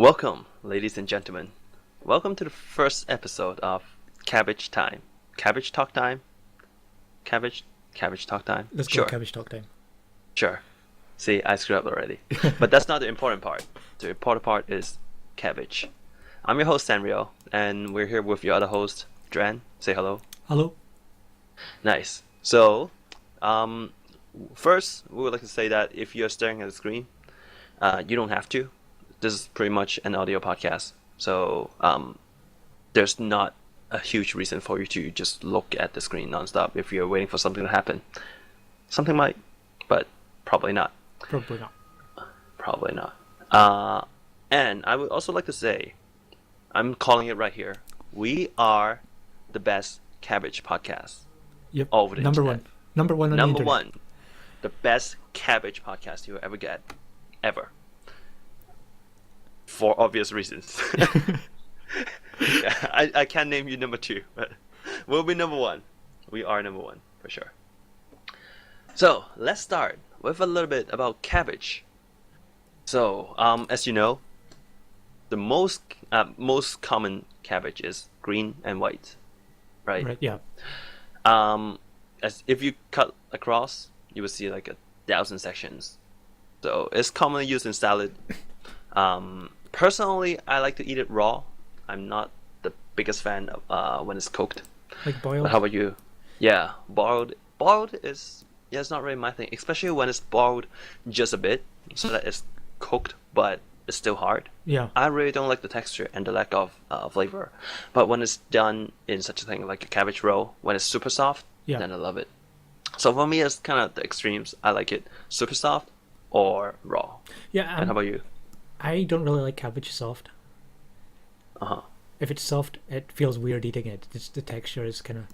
Welcome, ladies and gentlemen. Welcome to the first episode of Cabbage Time. Cabbage TalkTime? Cabbage TalkTime? Let's go Sure. Cabbage TalkTime. Sure. See, I screwed up already. But that's not the important part. The important part is cabbage. I'm your host, Sanrio, and we're here with your other host, Dran. Say hello. Hello. Nice. So, first, we would like to say that if you're staring at the screen, you don't have to. This is pretty much an audio podcast. So, there's not a huge reason for you to just look at the screen nonstop if you're waiting for something to happen. Something might, but probably not. Probably not. Probably not. And I would also like to say, I'm calling it right here. We are the best Cabbage Podcast. Yep. All over the Number internet. one. Number one on the Number internet. one. The best Cabbage Podcast you'll ever get. Ever. For obvious reasons. Yeah, I can't name you number two, but we'll be number one. We are number one, for sure. So, let's start with a little bit about cabbage. So, as you know, the most common cabbage is green and white, right? Right, yeah. As if you cut across, you will see like 1,000 sections. So it's commonly used in salad. Personally, I like to eat it raw. I'm not the biggest fan of when it's cooked. Like boiled? But how about you? Yeah, boiled. Boiled is it's not really my thing, especially when it's boiled just a bit, so that it's cooked, but it's still hard. Yeah. I really don't like the texture and the lack of flavor. But when it's done in such a thing like a cabbage roll, when it's super soft, Yeah. then I love it. So for me, it's kind of the extremes. I like it super soft or raw. Yeah, And how about you? I don't really like cabbage soft. Uh-huh. If it's soft, it feels weird eating it. The texture is kind of...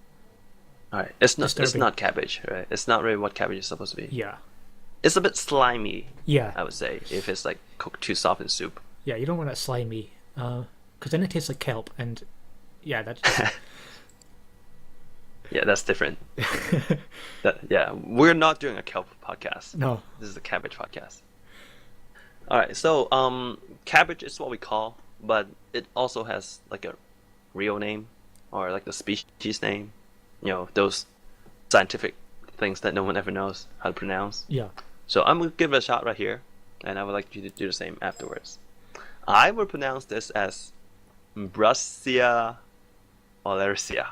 All right. It's Disturbing. not cabbage, right? It's not really what cabbage is supposed to be. Yeah. It's a bit slimy, Yeah. I would say, if it's like cooked too soft in soup. Yeah, you don't want it slimy. Because then it tastes like kelp, and... Yeah, that's just... Yeah, that's different. We're not doing a kelp podcast. No. This is a cabbage podcast. All right, so cabbage is what we call, but it also has like a real name or like the species name. You know, those scientific things that no one ever knows how to pronounce. Yeah. So I'm gonna give it a shot right here, and I would like you to do the same afterwards. I would pronounce this as Brassica oleracea.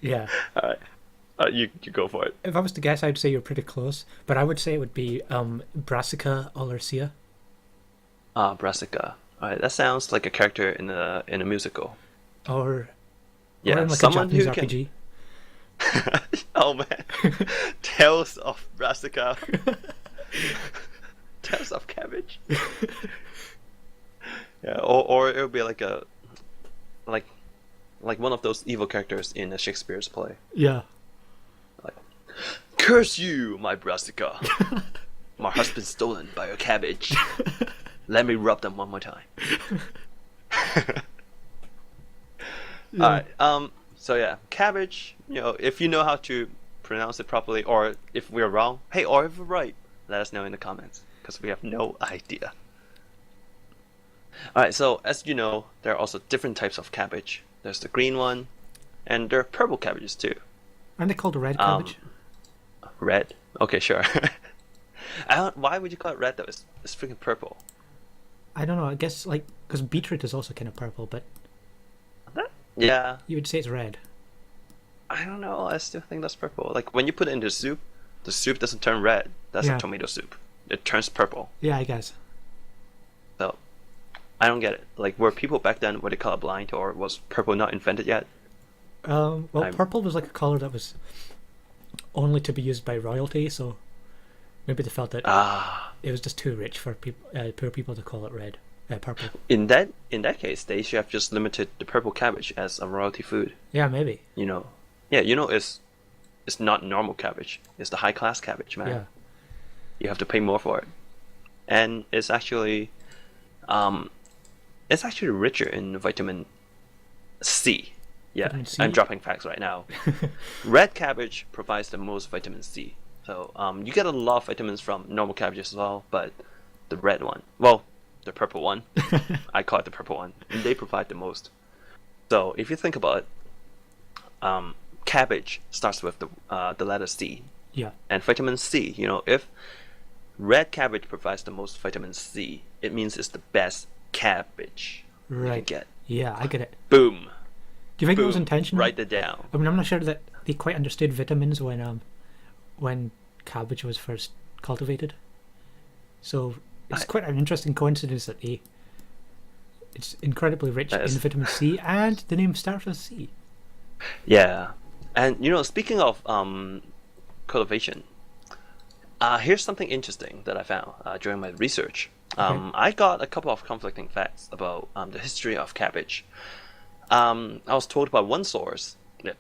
Yeah. All right, you go for it. If I was to guess, I'd say you're pretty close, but I would say it would be Brassica oleracea. Brassica. All right, that sounds like a character in a musical. Or Yeah, in like someone a Japanese who RPG. can. Oh man, Tales of Brassica. Tales of Cabbage. Yeah, or it would be like like one of those evil characters in a Shakespeare's play. Yeah. Like, curse you, my Brassica! My husband's stolen by a cabbage. Let me rub them one more time. Yeah. Alright, so yeah, cabbage, you know, if you know how to pronounce it properly, or if we're wrong, hey, or if we're right, let us know in the comments, because we have no idea. Alright, so as you know, there are also different types of cabbage. There's the green one, and there are purple cabbages too. Aren't they called a red cabbage? Red? Okay, sure. Why would you call it red though? It's freaking purple. I don't know. I guess like because beetroot is also kind of purple, but Yeah, you would say it's red. I don't know. I still think that's purple. Like when you put it into soup, the soup doesn't turn red. That's Yeah. a tomato soup. It turns purple. Yeah, I guess. So I don't get it. Like were people back then were they colorblind, or was purple not invented yet? Well, I'm- purple was like a color that was only to be used by royalty, so maybe they felt that it was just too rich for poor people to call it red, purple. In that case, they should have just limited the purple cabbage as a royalty food. Yeah, maybe. You know, yeah, you know, it's not normal cabbage. It's the high class cabbage, man. Yeah. You have to pay more for it, and it's actually richer in vitamin C. Yeah, Vitamin C? I'm dropping facts right now. Red cabbage provides the most vitamin C. So you get a lot of vitamins from normal cabbage as well, but the red one, well, the purple one. I call it the purple one. And they provide the most. So if you think about it, cabbage starts with the letter C. Yeah. And vitamin C, if red cabbage provides the most vitamin C, it means it's the best cabbage you can get. Yeah, I get it. Boom. Do you think it was intentional? Write it down. I mean, I'm not sure that they quite understood vitamins when cabbage was first cultivated. So it's quite an interesting coincidence that it's incredibly rich in vitamin C, and the name starts with C. Yeah, and speaking of cultivation, here's something interesting that I found during my research. Okay. I got a couple of conflicting facts about the history of cabbage. I was told by one source. I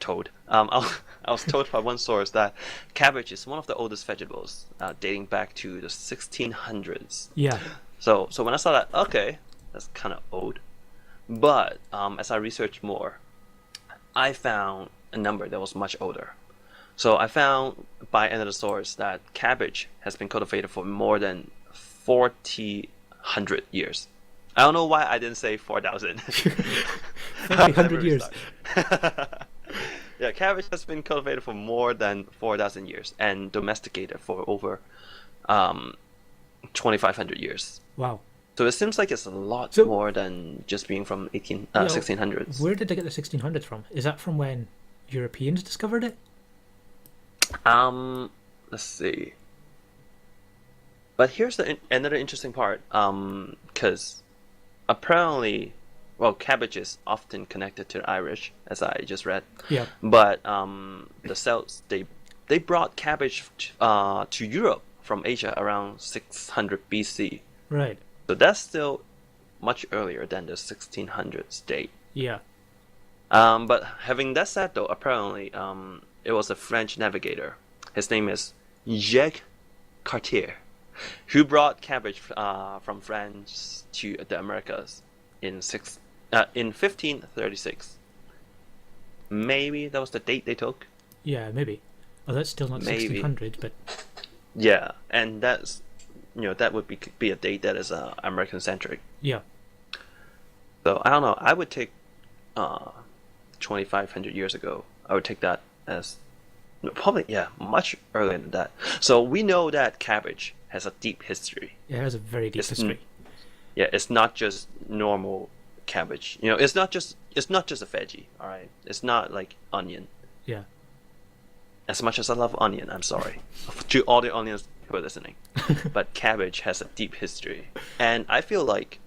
was told by one source that cabbage is one of the oldest vegetables, dating back to the 1600s. Yeah. So when I saw that, okay, that's kind of old. But as I researched more, I found a number that was much older. So I found by another source that cabbage has been cultivated for more than 4,000 years. I don't know why I didn't say 4,000. 4,000 years. Yeah, cabbage has been cultivated for more than 4,000 years and domesticated for over 2,500 years. Wow. So it seems like it's a lot more than just being from 1600s. Where did they get the 1600s from? Is that from when Europeans discovered it? Let's see. But here's another interesting part. Because apparently, cabbage is often connected to the Irish, as I just read. Yeah. But the Celts, they brought cabbage to Europe from Asia around 600 BC. Right. So that's still much earlier than the 1600s date. Yeah. But having that said, though, apparently it was a French navigator. His name is Jacques Cartier, who brought cabbage from France to the Americas in 1536. Maybe that was the date they took. Yeah, maybe. Oh, that's still not 1600, but yeah, and that's that would be a date that is American centric. Yeah. So I don't know. I would take 2,500 years ago. I would take that as probably much earlier than that. So we know that cabbage has a deep history. It has a very deep history. Yeah, it's not just normal cabbage. It's not just a veggie. All right, it's not like onion. Yeah. As much as I love onion, I'm sorry to all the onions who are listening, but cabbage has a deep history, and I feel like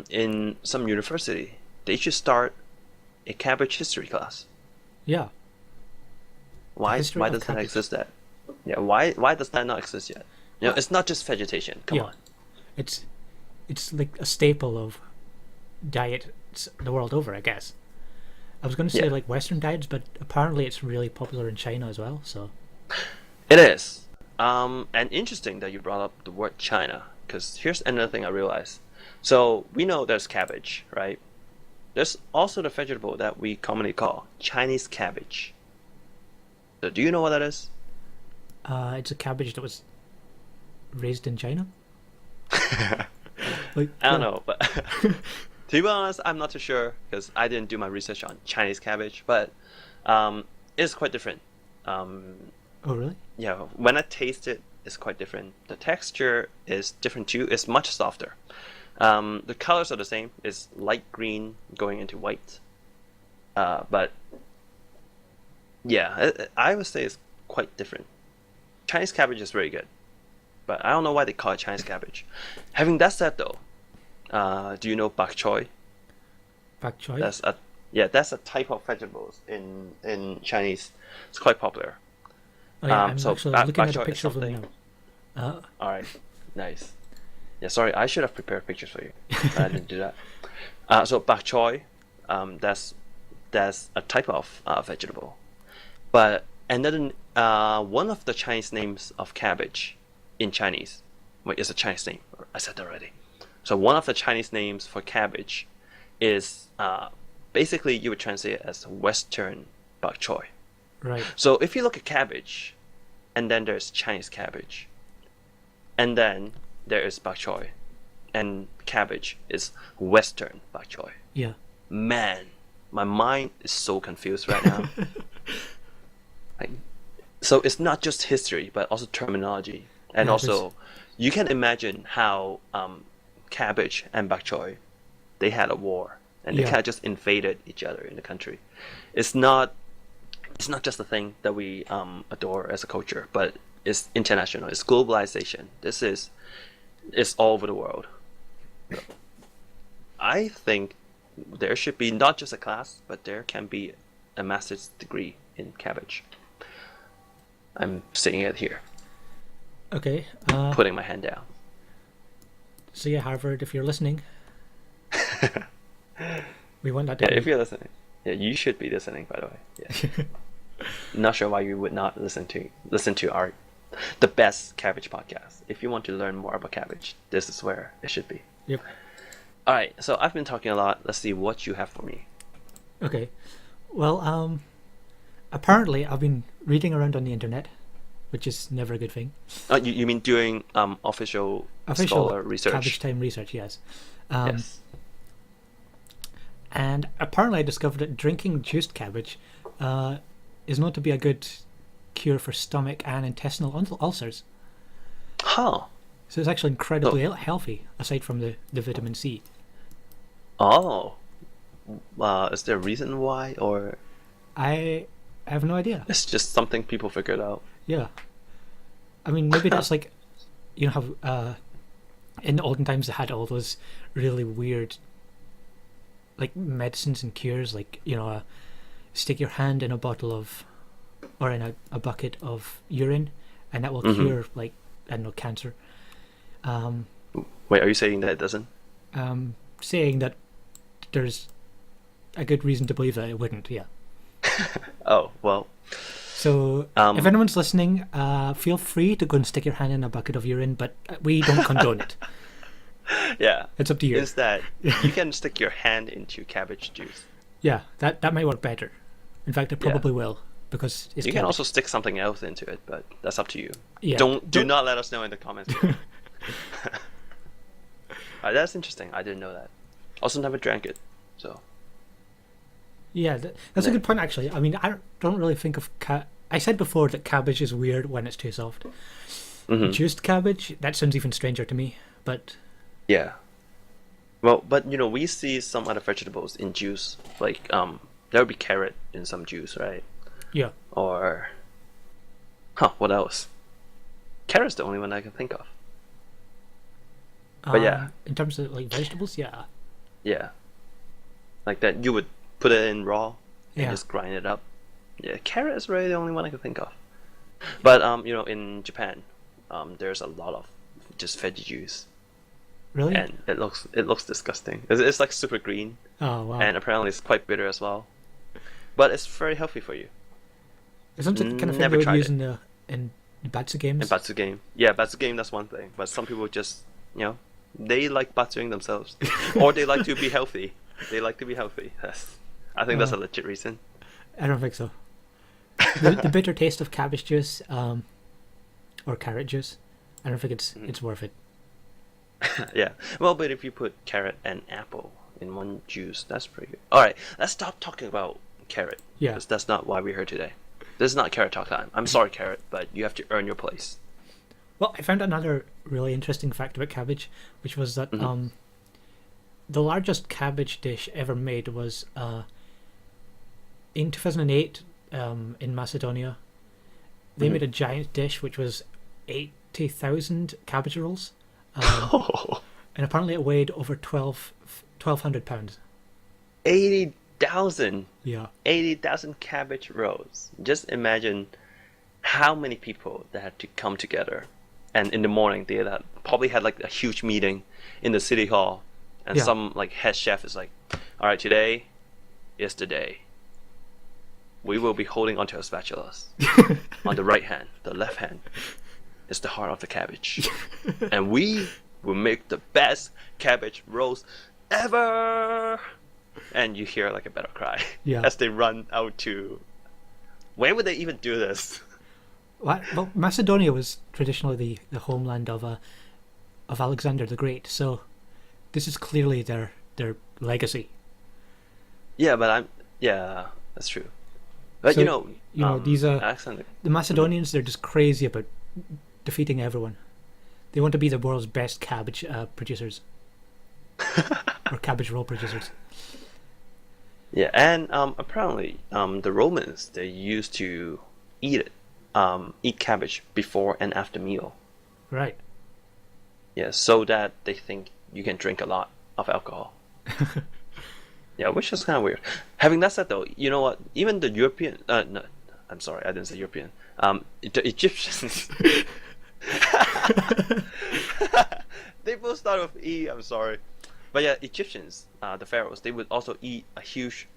in some university they should start a cabbage history class. Yeah. Why does that exist yet? Yeah, why does that not exist yet? It's not just vegetation. Come on. It's like a staple of diets the world over, I guess. I was going to say like Western diets, but apparently it's really popular in China as well. So it is. And interesting that you brought up the word China, because here's another thing I realized. So we know there's cabbage, right? There's also the vegetable that we commonly call Chinese cabbage. So do you know what that is? It's a cabbage that was raised in China. I don't know, but to be honest, I'm not too sure because I didn't do my research on Chinese cabbage, but it's quite different. Oh, really? Yeah, when I taste it, it's quite different. The texture is different too. It's much softer. The colors are the same. It's light green going into white. But yeah, I would say it's quite different. Chinese cabbage is very good, but I don't know why they call it Chinese cabbage. Having that said, though, do you know bok choy? Bok choy? That's a type of vegetables in Chinese. It's quite popular. Oh, yeah, I'm actually looking at a picture of them now. All right, nice. Yeah, sorry, I should have prepared pictures for you. I didn't do that. So bok choy, that's a type of vegetable. But another one of the Chinese names of cabbage in Chinese, it's a Chinese name. I said that already. So one of the Chinese names for cabbage is basically you would translate it as Western bok choy. Right. So if you look at cabbage, and then there's Chinese cabbage, and then there is bok choy, and cabbage is Western bok choy. Yeah. Man, my mind is so confused right now. Like, so it's not just history, but also terminology, and Yeah, also you can imagine how cabbage and bok choy, they had a war, and they Yeah. kind of just invaded each other in the country. It's not just a thing that we adore as a culture, but it's international. It's globalization. It's all over the world. I think there should be not just a class, but there can be a master's degree in cabbage. I'm saying it here, Okay. putting my hand down. So yeah, Harvard, if you're listening, we want that Yeah, degree. if you're listening, yeah, you should be listening. By the way, yeah. Not sure why you would not listen to the best cabbage podcast. If you want to learn more about cabbage, this is where it should be. Yep. All right, so I've been talking a lot. Let's see what you have for me. Okay. Well, apparently I've been reading around on the internet, which is never a good thing. Oh, you mean doing official scholar research? Cabbage Time research, yes. Yes. And apparently I discovered that drinking juiced cabbage is known to be a good cure for stomach and intestinal ulcers. Huh. So it's actually incredibly healthy, aside from the vitamin C. Oh. Is there a reason why, or I have no idea. it's just something people figured out? Yeah. I mean, maybe that's like, you know how in the olden times they had all those really weird like medicines and cures, like, you know, stick your hand in a bottle of, or in a bucket of urine, and that will cure, like, I don't know, cancer. Wait, are you saying that it doesn't? Saying that there's a good reason to believe that it wouldn't, yeah. Oh, well. So if anyone's listening, feel free to go and stick your hand in a bucket of urine, but we don't condone it. Yeah. It's up to you. Instead, you can stick your hand into cabbage juice. Yeah, that might work better. In fact, it probably will, because it's You can cabbage. also stick something else into it, but that's up to you. Yeah, Do not let us know in the comments. That's interesting. I didn't know that. Also, never drank it, so. Yeah, that's a good point, actually. I mean, I don't really think of I said before that cabbage is weird when it's too soft. Juiced cabbage, that sounds even stranger to me, but... Yeah. Well, but you know, we see some other vegetables in juice, like there would be carrot in some juice, right? Yeah. Or, what else? Carrot's the only one I can think of. But yeah. In terms of, like, vegetables, yeah. Yeah. Like that, you would put it in raw and Yeah. just grind it up. Yeah, carrot is really the only one I can think of. But you know, in Japan, there's a lot of just veggie juice, Really? and it looks disgusting. It's like super green, Oh, wow. and apparently it's quite bitter as well. But it's very healthy for you. Isn't it the kind of thing never they would tried use it. in Batsu games? In Batsu game, yeah, Batsu game, that's one thing. But some people just, you know, they like Batsuing themselves, or they like to be healthy. They like to be healthy. I think that's a legit reason. I don't think so. The bitter taste of cabbage juice, or carrot juice, I don't think it's worth it. Yeah. Well, but if you put carrot and apple in one juice, that's pretty good. All right, let's stop talking about carrot. Yeah. Because that's not why we're here today. This is not carrot talk time. I'm sorry, carrot, but you have to earn your place. Well, I found another really interesting fact about cabbage, which was that the largest cabbage dish ever made was in 2008 in Macedonia. They made a giant dish which was 80,000 cabbage rolls, and apparently it weighed over 1,200 pounds. 80,000. Yeah. 80,000 cabbage rolls. Just imagine how many people that had to come together. And in the morning, they probably had like a huge meeting in the city hall. And Yeah. some like head chef is like, all right, today is the day. We will be holding onto our spatulas. On the right hand, the left hand is the heart of the cabbage. And we will make the best cabbage rolls ever. And you hear like a battle cry as they run out to... Where would they even do this? Well, Macedonia was traditionally the homeland of Alexander the Great, so this is clearly their legacy. Yeah, but that's true. But So, these accent. the Macedonians. They're just crazy about defeating everyone. They want to be the world's best cabbage producers or cabbage roll producers. Yeah, and apparently the Romans, they used to eat cabbage before and after meal. Right. Yeah, so that they think you can drink a lot of alcohol. Yeah, which is kind of weird. Having that said, though, you know what? Even the European, no, I'm sorry, I didn't say European. The Egyptians, they both start with E. I'm sorry, but yeah, Egyptians, the pharaohs, they would also eat a huge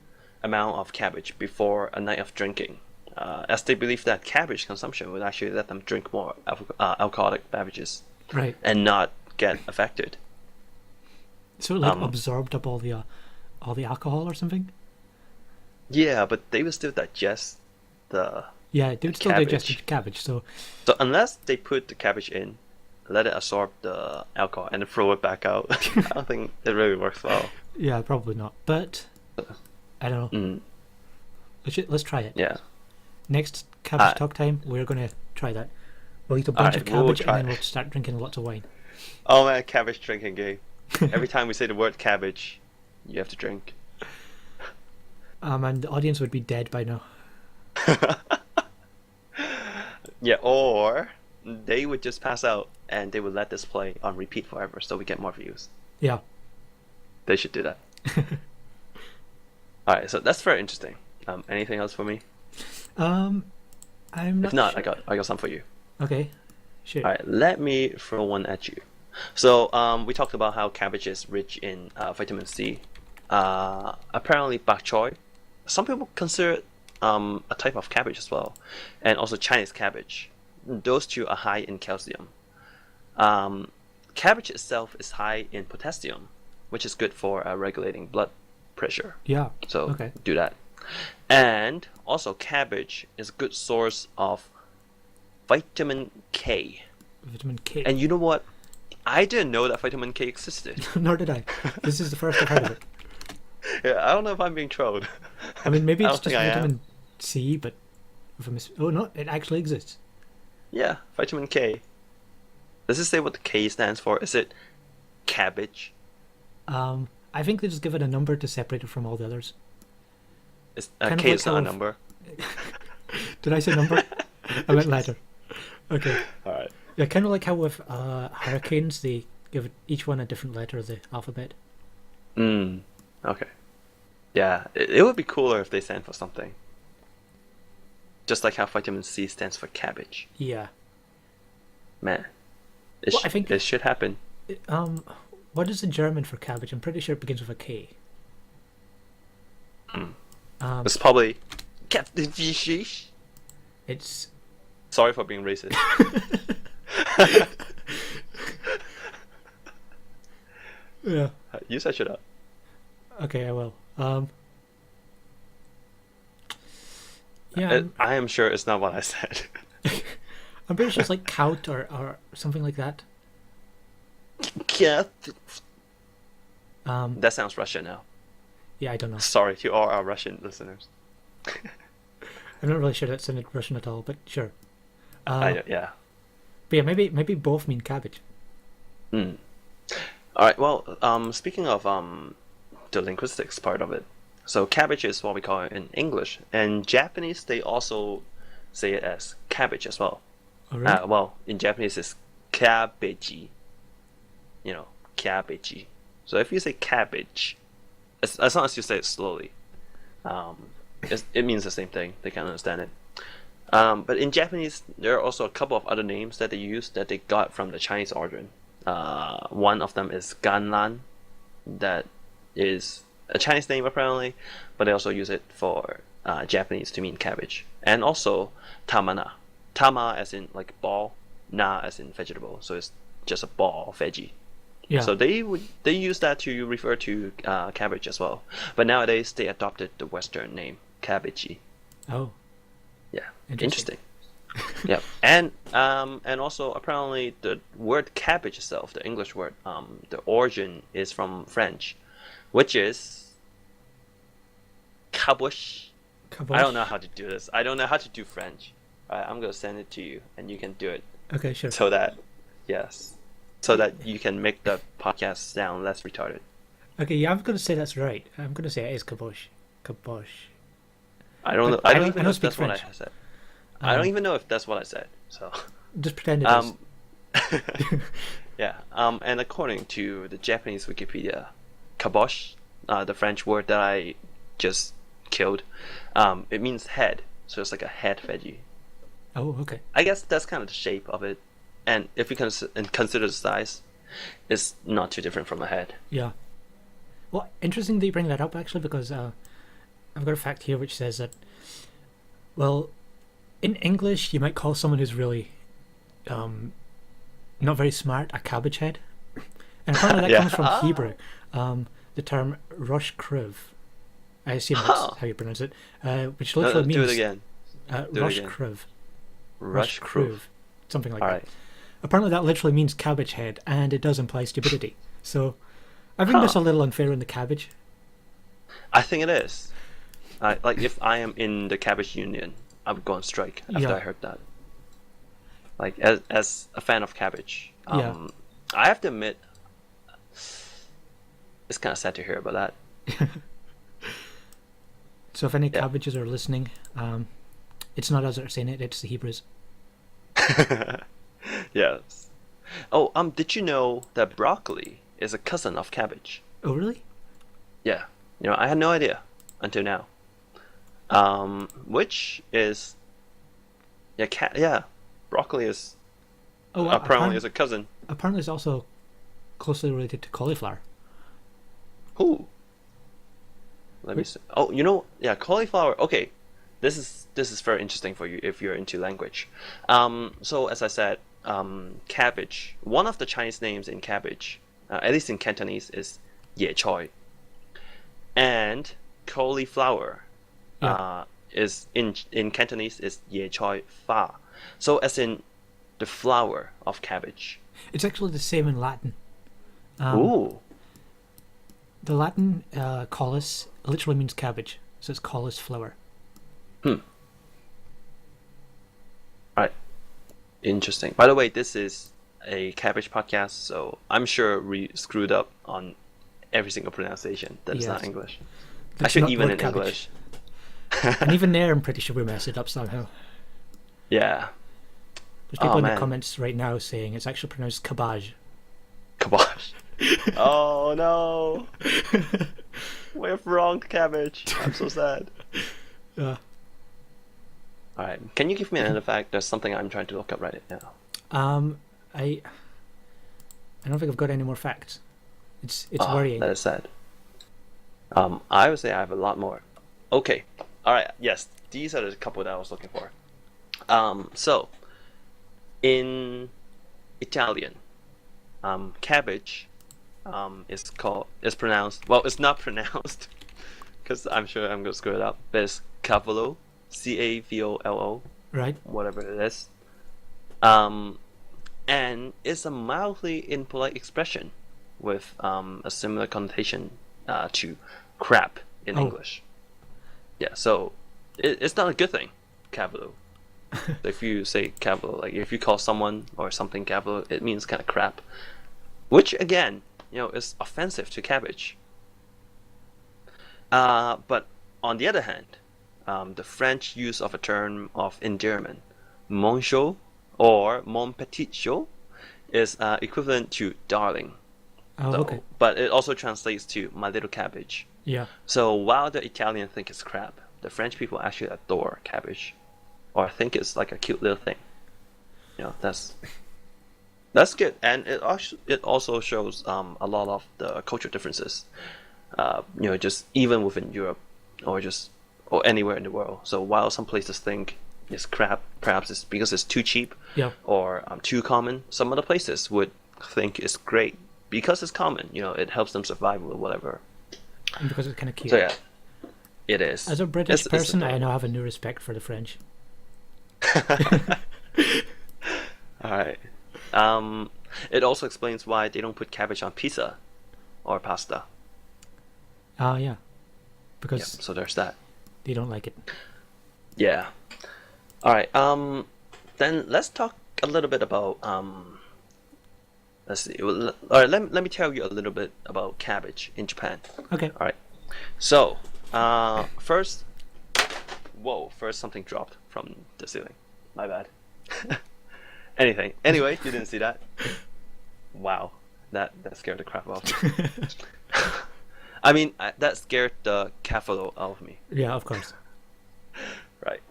amount of cabbage before a night of drinking, as they believed that cabbage consumption would actually let them drink more alcoholic beverages, Right. and not get affected. So it like absorbed up all the alcohol or something. Yeah, but they would still digest the. Yeah, they would still cabbage. digest the cabbage. So So unless they put the cabbage in, let it absorb the alcohol, and then throw it back out, I don't think it really works well. yeah, probably not. But I don't know. Mm, Let's try it. yeah. Next cabbage talk time, we're gonna try that. We'll eat a bunch of Alright, we'll cabbage try. and then we'll start drinking lots of wine. Oh man, cabbage drinking game. Every time we say the word cabbage, you have to drink. And the audience would be dead by now. Yeah, or they would just pass out and they would let this play on repeat forever, so we get more views. Yeah. They should do that. All right, so that's very interesting. Anything else for me? I'm not. If not, sure. I got some for you. Okay. Sure. All right, let me throw one at you. So we talked about how cabbage is rich in vitamin C. Apparently, bok choy. Some people consider it a type of cabbage as well, and also Chinese cabbage. Those two are high in calcium. Cabbage itself is high in potassium, which is good for regulating blood pressure. Yeah. So Okay. do that. And also, cabbage is a good source of vitamin K. Vitamin K. And you know what? I didn't know that vitamin K existed. Nor did I. This is the first I've heard of it. Yeah, I don't know if I'm being trolled. I mean, maybe I it's don't just think I am. vitamin C, but if oh no, it actually exists. Yeah, vitamin K. Does it say what the K stands for? Is it cabbage? I think they just give it a number to separate it from all the others. Kind of K like is not a how- number. Did I say number? I meant letter. Okay. Alright. Yeah, kind of like how with hurricanes, they give each one a different letter of the alphabet. Okay. Yeah, it would be cooler if they stand for something. Just like how vitamin C stands for cabbage. Yeah. Man. Well, I think- it should happen. What is the German for cabbage? I'm pretty sure it begins with a K. It's probably cabbage. It's Sorry for being racist. yeah. You set it up. Okay, I will. Yeah, I am sure it's not what I said. I'm pretty sure it's like Kaut or something like that. That sounds Russian now. Yeah, I don't know. Sorry to all our Russian listeners. I'm not really sure that sounded Russian at all, but sure. Yeah. But yeah, maybe both mean cabbage. All right. Well, speaking of the linguistics part of it, so cabbage is what we call it in English, and Japanese they also say it as cabbage as well. Oh, really? Well, in Japanese it's cabbage. You know, cabbage. So if you say cabbage, as long as you say it slowly, it means the same thing. They can understand it. But in Japanese, there are also a couple of other names that they use that they got from the Chinese origin. One of them is ganlan, that is a Chinese name apparently, but they also use it for Japanese to mean cabbage. And also tamana, tama as in like ball, na as in vegetable, so it's just a ball of veggie. Yeah. So they use that to refer to cabbage as well. But nowadays they adopted the Western name cabbage. Oh, Yeah, Interesting. interesting. Yep. And also apparently the word cabbage itself, the English word, the origin is from French, which is caboche. I don't know how to do this. I don't know how to do French. Alright, I'm gonna send it to you and you can do it. Okay, sure. So that so that you can make the podcast sound less retarded. Okay, yeah, I'm gonna say that's right. I'm gonna say it is caboche. Caboche. I don't know. But I don't I even don't know if speak that's what I French. said. I don't even know if that's what I said. So Just pretend it is. yeah. And according to the Japanese Wikipedia, kabosh, the French word that I just killed, it means head. So it's like a head veggie. Oh, okay. I guess that's kind of the shape of it. And if you consider the size, it's not too different from a head. Yeah. Well, interesting that you bring that up, actually, because I've got a fact here which says that, well, in English, you might call someone who's really not very smart a cabbage head. And apparently that comes from Hebrew. The term rosh kruv. I assume that's how you pronounce it. Which literally means... Do it again. Rosh kruv. Rosh kruv. Something like All that. right. Apparently that literally means cabbage head, and it does imply stupidity. So I think that's a little unfair on the cabbage. I think it is. Like if I am in the cabbage union, I would go on strike after I heard that. Like as a fan of cabbage, I have to admit, it's kind of sad to hear about that. So if any cabbages are listening, it's not us that are saying it; it's the Hebrews. Yes. Oh, did you know that broccoli is a cousin of cabbage? Oh, really? Yeah. I had no idea until now. Which is broccoli is apparently is a cousin. Apparently, it's also closely related to cauliflower. Ooh. Let me see. Oh, cauliflower. Okay, this is very interesting for you if you're into language. So as I said, cabbage. One of the Chinese names in cabbage, at least in Cantonese, is ye choi. And cauliflower, is in Cantonese is ye choi fa. So as in the flower of cabbage. It's actually the same in Latin. Ooh. The Latin caulis literally means cabbage, so it's caulis flower. Right. Interesting. By the way, this is a Cabbage podcast, so I'm sure we screwed up on every single pronunciation that is not English. Actually, even in English. And even there, I'm pretty sure we messed it up somehow. Yeah. There's people in the comments right now saying it's actually pronounced cabbage. Cabbage. Oh no. We've wronged cabbage. I'm so sad. Yeah. Alright. Can you give me another fact? There's something I'm trying to look up right now. I don't think I've got any more facts. It's worrying. That is sad. I would say I have a lot more. Okay. Alright, yes. These are the couple that I was looking for. So in Italian, cabbage is pronounced, well, it's not pronounced because I'm sure I'm gonna screw it up, but it's cavolo, C-A-V-O-L-O, right, whatever it is, and it's a mildly impolite expression with a similar connotation to crap in English. Yeah, so it's not a good thing, cavolo. If you say cavolo, like if you call someone or something cavolo, it means kind of crap, which again, is offensive to cabbage. But on the other hand, the French use of a term of endearment, mon chou or mon petit chou, is equivalent to darling. Okay. But it also translates to my little cabbage. Yeah. So while the Italians think it's crap, the French people actually adore cabbage, or think it's like a cute little thing. That's good, and it also shows a lot of the cultural differences. Just even within Europe, or anywhere in the world. So while some places think it's crap, perhaps it's because it's too cheap, or too common. Some other places would think it's great because it's common. It helps them survive or whatever. And because it's kind of cute. So yeah, it is. As a British person, I now have a new respect for the French. All right. It also explains why they don't put cabbage on pizza or pasta. Yeah, Yep, because so there's that. they don't like it. Yeah. All right. Then let's talk a little bit about let's see. All right. Let me tell you a little bit about cabbage in Japan. Okay. All right. So, first, first something dropped from the ceiling. My bad. Anyway, you didn't see that. Wow, that scared the crap out of me. I mean, that scared the capital out of me. Yeah, of course. Right.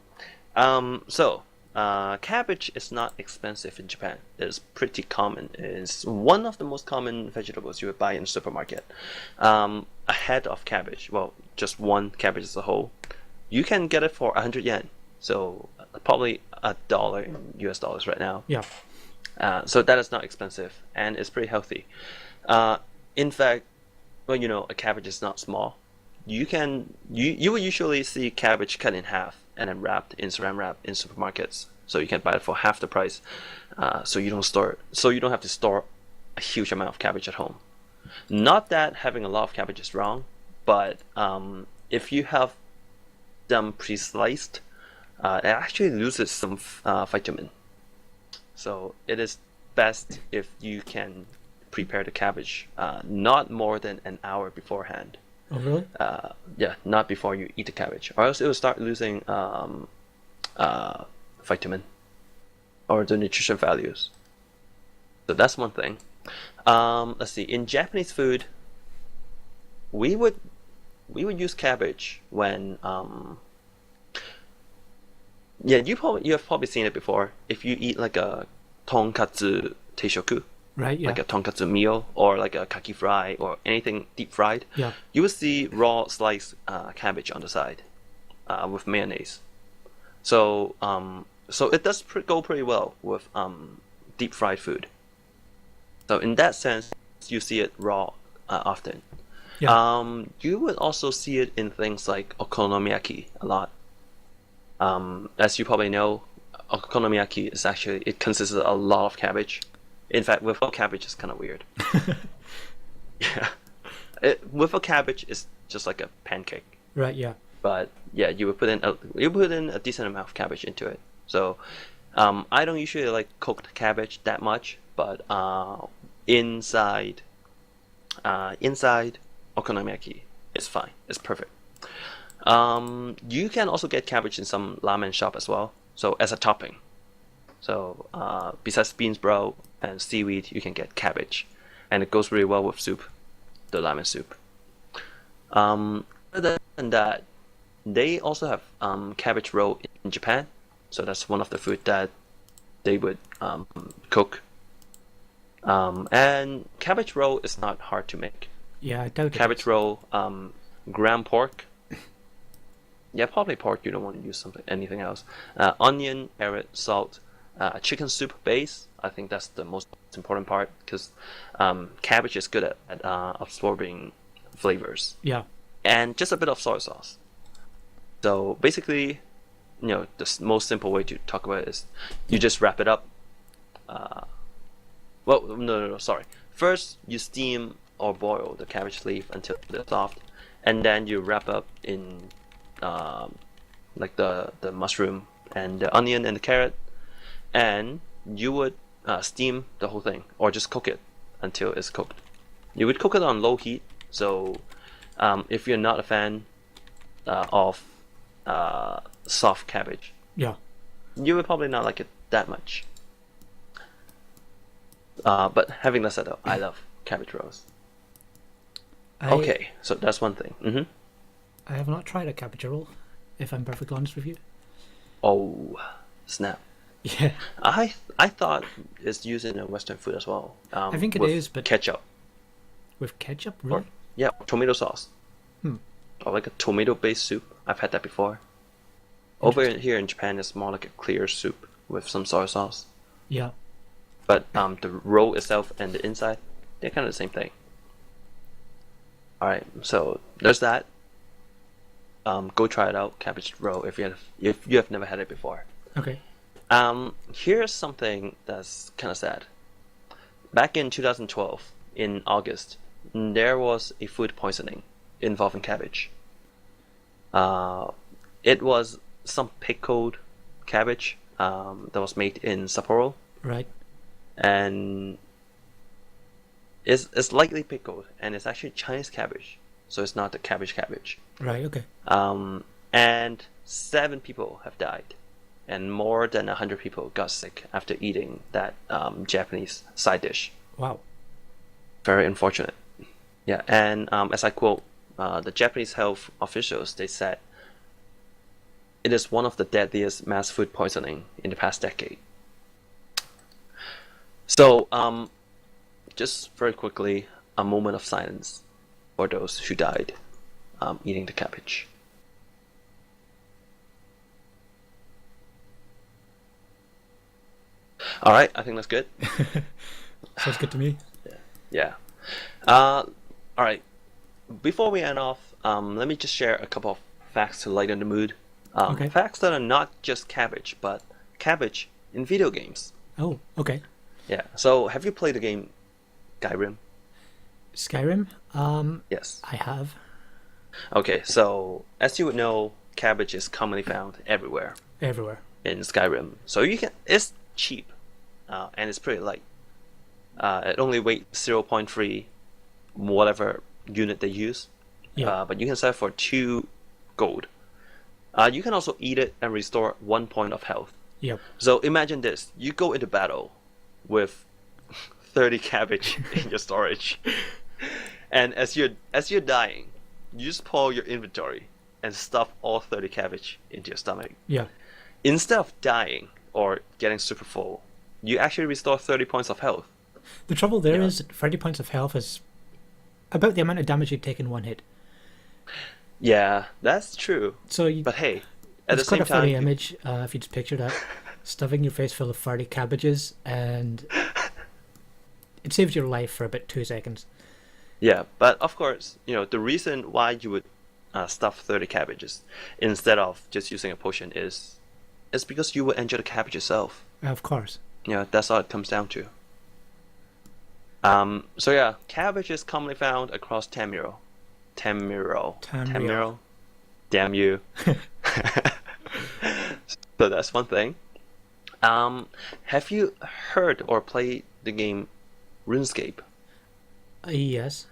Cabbage is not expensive in Japan. It's pretty common. It's one of the most common vegetables you would buy in the supermarket. A head of cabbage, well, just one cabbage as a whole, you can get it for 100 yen. So probably $1 in US dollars right now. Yeah. So that is not expensive and it's pretty healthy. In fact, well, a cabbage is not small. You will usually see cabbage cut in half and then wrapped in saran wrap in supermarkets. So you can buy it for half the price. So you don't have to store a huge amount of cabbage at home. Not that having a lot of cabbage is wrong, but if you have them pre-sliced, it actually loses some vitamin. So it is best if you can prepare the cabbage not more than an hour beforehand. Oh, really? Yeah, not before you eat the cabbage, or else it will start losing vitamin or the nutrition values. So that's one thing. Let's see. In Japanese food, we would use cabbage when you have probably seen it before. If you eat like a tonkatsu teishoku, Right, yeah. like a tonkatsu meal or like a kaki fry or anything deep fried, Yeah. you will see raw sliced cabbage on the side with mayonnaise. So it does go pretty well with deep fried food. So in that sense, you see it raw often. Yeah. You would also see it in things like okonomiyaki a lot. As you probably know, okonomiyaki is it consists of a lot of cabbage. In fact, without cabbage, it's kind of weird. Yeah, without cabbage, it's just like a pancake. Right, yeah. But yeah, you would put in a decent amount of cabbage into it. So I don't usually like cooked cabbage that much, but inside okonomiyaki is fine. It's perfect. You can also get cabbage in some ramen shop as well. So as a topping. So besides beans, broth, and seaweed, you can get cabbage, and it goes really well with soup, the ramen soup. Other than that, they also have cabbage roll in Japan. So that's one of the food that they would cook. And cabbage roll is not hard to make. Yeah, I doubt it. Cabbage roll, ground pork. Yeah, probably pork. You don't want to use anything else. Onion, carrot, salt, chicken soup base. I think that's the most important part because cabbage is good at absorbing flavors. Yeah. And just a bit of soy sauce. So basically, the most simple way to talk about it is you just wrap it up. No, sorry. First, you steam or boil the cabbage leaf until they're soft, and then you wrap up in like the mushroom and the onion and the carrot, and you would steam the whole thing or just cook it until it's cooked. You would cook it on low heat. So if you're not a fan of soft cabbage, Yeah. you would probably not like it that much. But having that said, though, I love cabbage rolls. Okay, so that's one thing. I have not tried a cabbage roll, if I'm perfectly honest with you. Oh, snap! Yeah. I thought it's used in Western food as well. I think it with is, but ketchup. with ketchup, Or, really? yeah, tomato sauce. Or like a tomato-based soup. I've had that before. Over here in Japan, it's more like a clear soup with some soy sauce. Yeah. But the roll itself and the inside, they're kind of the same thing. Alright, so there's that. Go try it out, cabbage roll, if you have never had it before. Okay. Here's something that's kind of sad. Back in 2012, in August, there was a food poisoning involving cabbage. It was some pickled cabbage that was made in Sapporo, Right. and it's lightly pickled, and it's actually Chinese cabbage, so it's not the cabbage. Right. Okay. And 7 people have died, and more than 100 people got sick after eating that Japanese side dish. Wow. Very unfortunate. Yeah, and as I quote, the Japanese health officials, they said, it is one of the deadliest mass food poisoning in the past decade. So, just very quickly, a moment of silence for those who died eating the cabbage. All right, I think that's good. Sounds good to me. Yeah. All right. Before we end off, let me just share a couple of facts to lighten the mood. Okay. Facts that are not just cabbage, but cabbage in video games. Oh, okay. Yeah. So, have you played the game Skyrim? Skyrim? Yes. I have. Okay. So, as you would know, cabbage is commonly found everywhere Everywhere. in Skyrim. So it's cheap, and it's pretty light. It only weighs 0.3 whatever unit they use. Yeah. But you can sell it for 2 gold. You can also eat it and restore 1 point of health. Yep. So imagine this: you go into battle with 30 cabbage in your storage, and as you're dying, you just pull your inventory and stuff all 30 cabbage into your stomach. Yeah. Instead of dying or getting super full, you actually restore 30 points of health. The trouble there Yeah. is 30 points of health is about the amount of damage you'd take in one hit. Yeah, that's true. So you, But hey, at the it's quite same a funny time, image if you just picture that. Stuffing your face full of 30 cabbages, and it saves your life for about 2 seconds. yeah. But of course, the reason why you would stuff 30 cabbages instead of just using a potion is because you will enjoy the cabbage yourself. Of course. That's all it comes down to. So yeah, cabbage is commonly found across Tamiro. Damn you. So that's one thing. Have you heard or played the game RuneScape? Yes.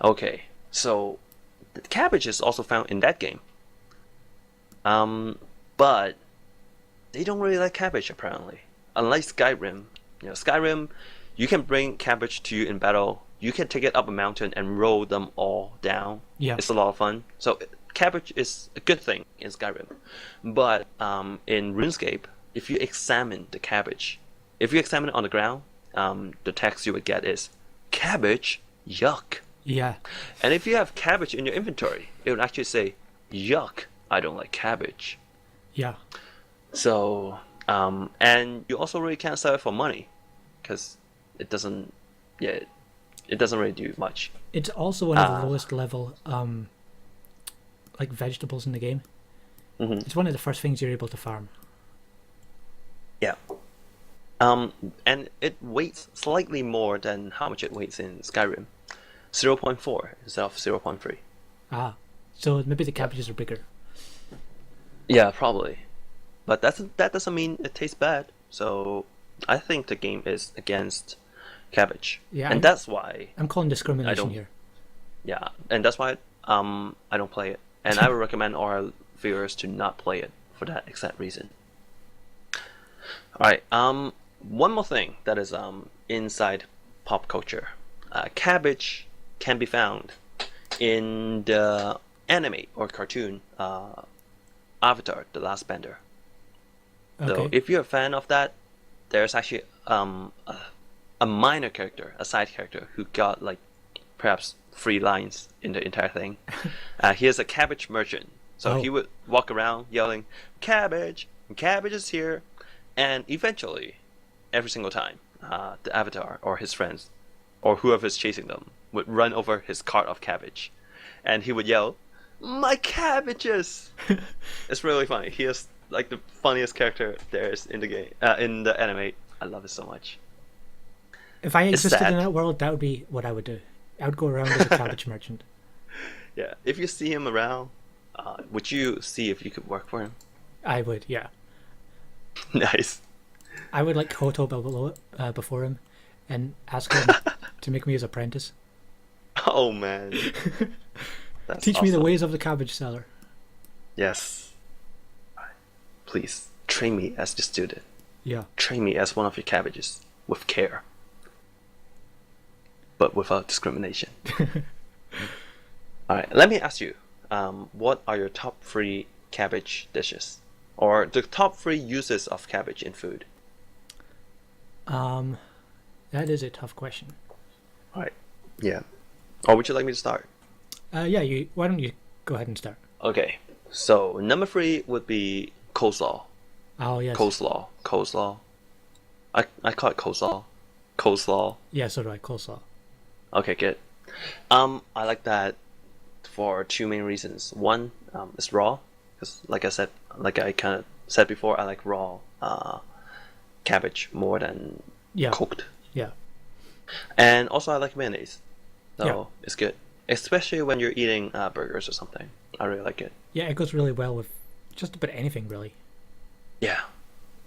Okay, so the cabbage is also found in that game. But they don't really like cabbage apparently. Unlike Skyrim, Skyrim, you can bring cabbage to you in battle. You can take it up a mountain and roll them all down. Yeah. It's a lot of fun. So cabbage is a good thing in Skyrim. But in RuneScape, if you examine the cabbage, if you examine it on the ground, the text you would get is cabbage, yuck. Yeah. And if you have cabbage in your inventory, it would actually say, yuck, I don't like cabbage. Yeah. So, and you also really can't sell it for money, because it doesn't really do much. It's also one of the lowest level like vegetables in the game. Mm-hmm. It's one of the first things you're able to farm. Yeah. And it weighs slightly more than how much it weighs in Skyrim. 0.4 instead of 0.3. Ah. So maybe the cabbages are bigger. Yeah, probably. But that doesn't mean it tastes bad. So I think the game is against cabbage. Yeah. And that's why I'm calling discrimination don't- here. Yeah, and that's why I don't play it. And I would recommend our viewers to not play it for that exact reason. Alright, one more thing that is inside pop culture. Cabbage can be found in the anime or cartoon Avatar, The Last Bender. So Okay. if you're a fan of that, there's actually a minor character, a side character, who got like perhaps 3 lines in the entire thing. He is a cabbage merchant. So he would walk around yelling, "Cabbage! Cabbage is here!" And eventually, every single time, the Avatar or his friends, or whoever is chasing them, would run over his cart of cabbage. And he would yell, "My cabbages!" It's really funny. He is like the funniest character there is in the game, in the anime. I love it so much. If I It's existed in sad. that world, that would be what I would do. I would go around as a cabbage merchant. Yeah, if you see him around, would you see if you could work for him? I would, yeah. Nice. I would like Koto before him and ask him to make me his apprentice. Oh man, that's Teach me the awesome. ways of the cabbage seller. Yes. Please train me as the student. Yeah. Train me as one of your cabbages with care, but without discrimination. All right, let me ask you, what are your top 3 cabbage dishes, or the top 3 uses of cabbage in food? That is a tough question. All right. Yeah. Or would you like me to start? Yeah, why don't you go ahead and start? Okay. So number 3 would be coleslaw. Oh, yes. Coleslaw. I call it coleslaw. Coleslaw. Yeah, so do I. Coleslaw. Okay, good. I like that for 2 main reasons. One, it's raw, because like I kind of said before, I like raw cabbage more than Yeah. cooked. Yeah. And also I like mayonnaise, so Yeah. it's good, especially when you're eating burgers or something. I really like it. Yeah, it goes really well with just about anything, really. Yeah,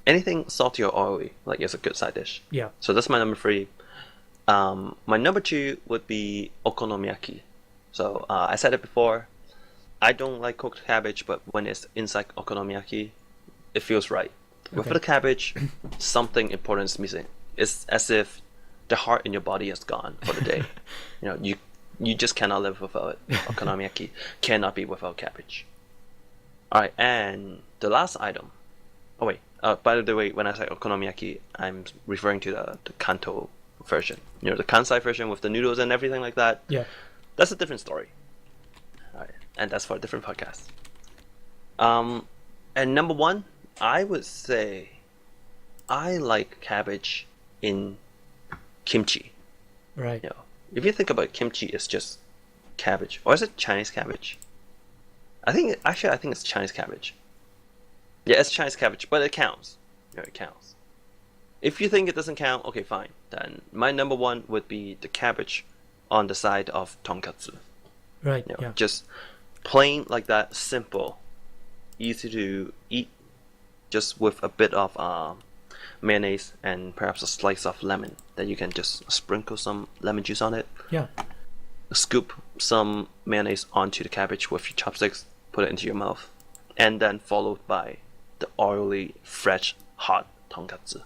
anything salty or oily, like, is a good side dish. Yeah. So that's my number 3. My number 2 would be okonomiyaki. So I said it before, I don't like cooked cabbage, but when it's inside okonomiyaki, it feels right. With Okay. the cabbage, something important is missing. It's as if the heart in your body is gone for the day. You just cannot live without it. Okonomiyaki cannot be without cabbage. All right, and the last item. Oh wait, by the way, when I say okonomiyaki, I'm referring to the Kanto version. The Kansai version with the noodles and everything like that. Yeah. That's a different story. All right, and that's for a different podcast. And number 1, I would say I like cabbage in kimchi. Right. If you think about it, kimchi, is just cabbage, or is it Chinese cabbage? I think it's Chinese cabbage. Yeah, it's Chinese cabbage, but it counts. It counts. If you think it doesn't count, okay, fine. Then my number 1 would be the cabbage on the side of tonkatsu. Right. Yeah. Just plain like that, simple, easy to eat, just with a bit of mayonnaise and perhaps a slice of lemon that you can just sprinkle some lemon juice on it. Yeah. Scoop some mayonnaise onto the cabbage with your chopsticks, put it into your mouth, and then followed by the oily, fresh, hot tonkatsu.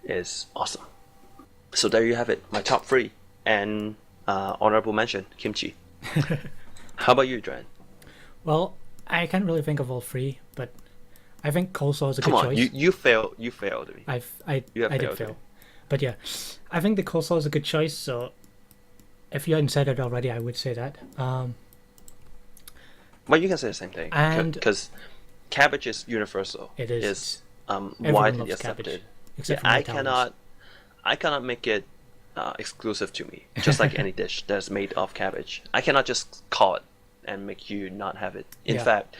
Is awesome. So there you have it, my top 3, and honorable mention, kimchi. How about you, Dren? Well, I can't really think of all 3, but I think coleslaw is a Come good on, choice. you failed me. I You have did failed fail. me. But yeah, I think the coleslaw is a good choice, so if you hadn't said it already, I would say that. But you can say the same thing, And- because cabbage is universal. It is. It's Everyone widely loves cabbage, accepted. except for I Italians. cannot make it exclusive to me. Just like any dish that's made of cabbage, I cannot just call it and make you not have it. In Yeah. fact,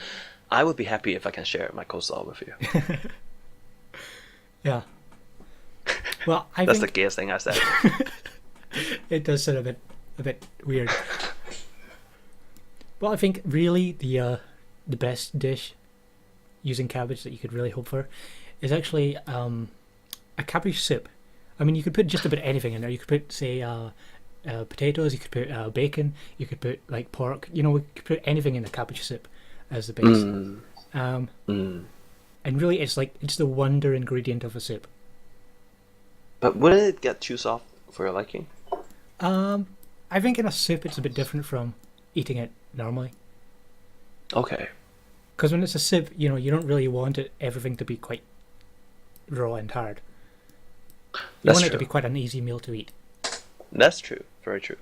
I would be happy if I can share my coleslaw with you. Yeah. Well, I That's the think gayest thing I said. it does sound a bit weird. Well, I think really the best dish using cabbage that you could really hope for is actually a cabbage soup. I mean, you could put just about anything in there. You could put, say, potatoes. You could put bacon. You could put like pork. You could put anything in a cabbage soup as the base. And really, it's the wonder ingredient of a soup. But wouldn't it get too soft for your liking? I think in a soup it's a bit different from eating it normally. Okay. Because when it's a soup, you don't really want everything to be quite raw and hard. You That's want it to true. be quite an easy meal to eat. That's true. Very true.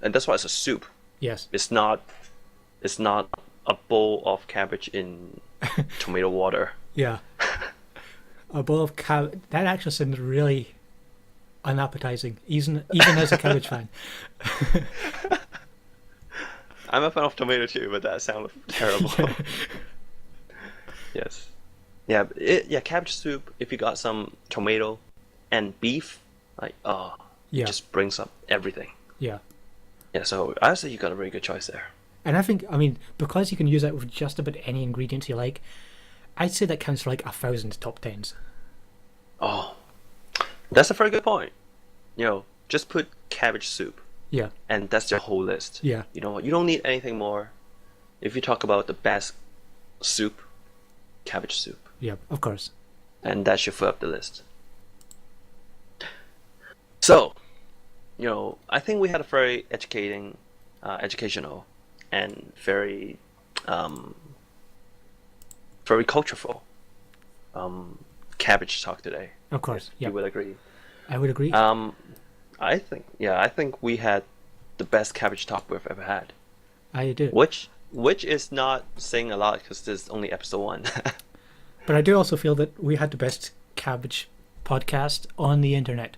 And that's why it's a soup. Yes. It's not a bowl of cabbage in tomato water. Yeah. A bowl of cabbage. That actually sounds really unappetizing, even as a cabbage fan. I'm a fan of tomato too, but that sounds terrible. Yes. Yeah, cabbage soup, if you got some tomato and beef, like, oh, it Yeah, just brings up everything. yeah. Yeah, so I say you got a very good choice there. And I think, I mean, because you can use that with just about any ingredients you like, I'd say that counts for like 1,000 top tens. Oh, that's a very good point. Just put cabbage soup, Yeah, and that's your whole list. yeah, You don't need anything more. If you talk about the best soup, cabbage soup, yeah, of course. and that should fill up the list. So, I think we had a very educational, and very cultural cabbage talk today. Of course, yeah. You would agree. I would agree. I think we had the best cabbage talk we've ever had. I do. Which is not saying a lot because this is only episode 1. But I do also feel that we had the best cabbage podcast on the internet.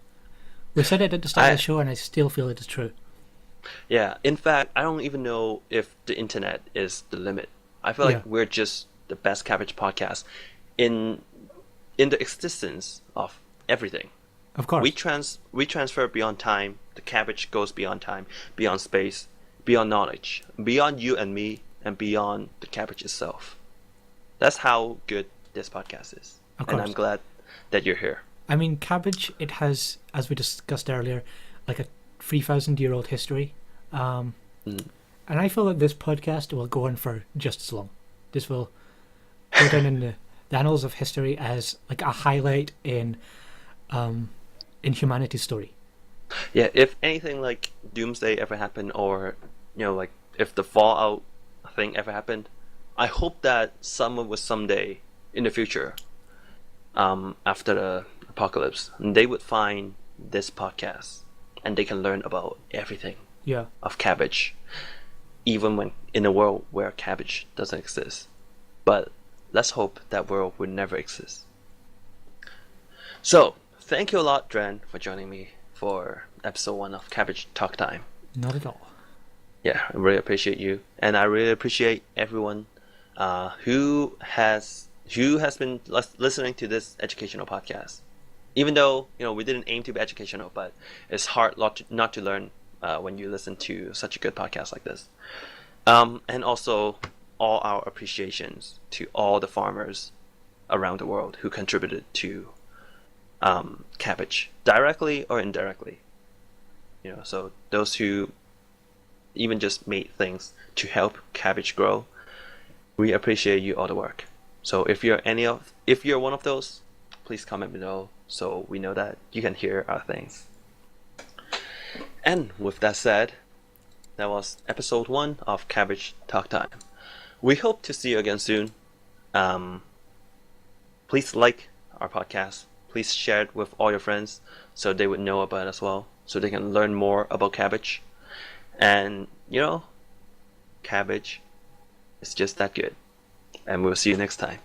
We said it at the start of the show, and I still feel it is true. Yeah, in fact, I don't even know if the internet is the limit. I feel like we're just the best cabbage podcast in the existence of everything. Of course. We transfer beyond time. The cabbage goes beyond time, beyond space, beyond knowledge, beyond you and me, and beyond the cabbage itself. That's how good this podcast is. Of And course. I'm glad that you're here. I mean, cabbage, it has, as we discussed earlier, like a 3,000-year-old history. And I feel that this podcast will go on for just as long. This will go down in the annals of history as like a highlight in humanity's story. Yeah, if anything like Doomsday ever happened, or like if the Fallout thing ever happened, I hope that someone would someday in the future, after the apocalypse, they would find this podcast and they can learn about everything Yeah. of cabbage, even when in a world where cabbage doesn't exist. But let's hope that world would never exist. So, thank you a lot, Dren, for joining me for episode 1 of Cabbage Talk Time. Not at all. Yeah, I really appreciate you, and I really appreciate everyone who has been listening to this educational podcast. Even though we didn't aim to be educational, but it's hard not to learn when you listen to such a good podcast like this. And also all our appreciations to all the farmers around the world who contributed to cabbage, directly or indirectly. So those who even just made things to help cabbage grow, we appreciate you all the work. So if you're one of those, please comment below so we know that you can hear our things. And with that said, that was episode 1 of Cabbage Talk Time. We hope to see you again soon. Please like our podcast. Please share it with all your friends so they would know about it as well, so they can learn more about cabbage. And cabbage is just that good. And we'll see you next time.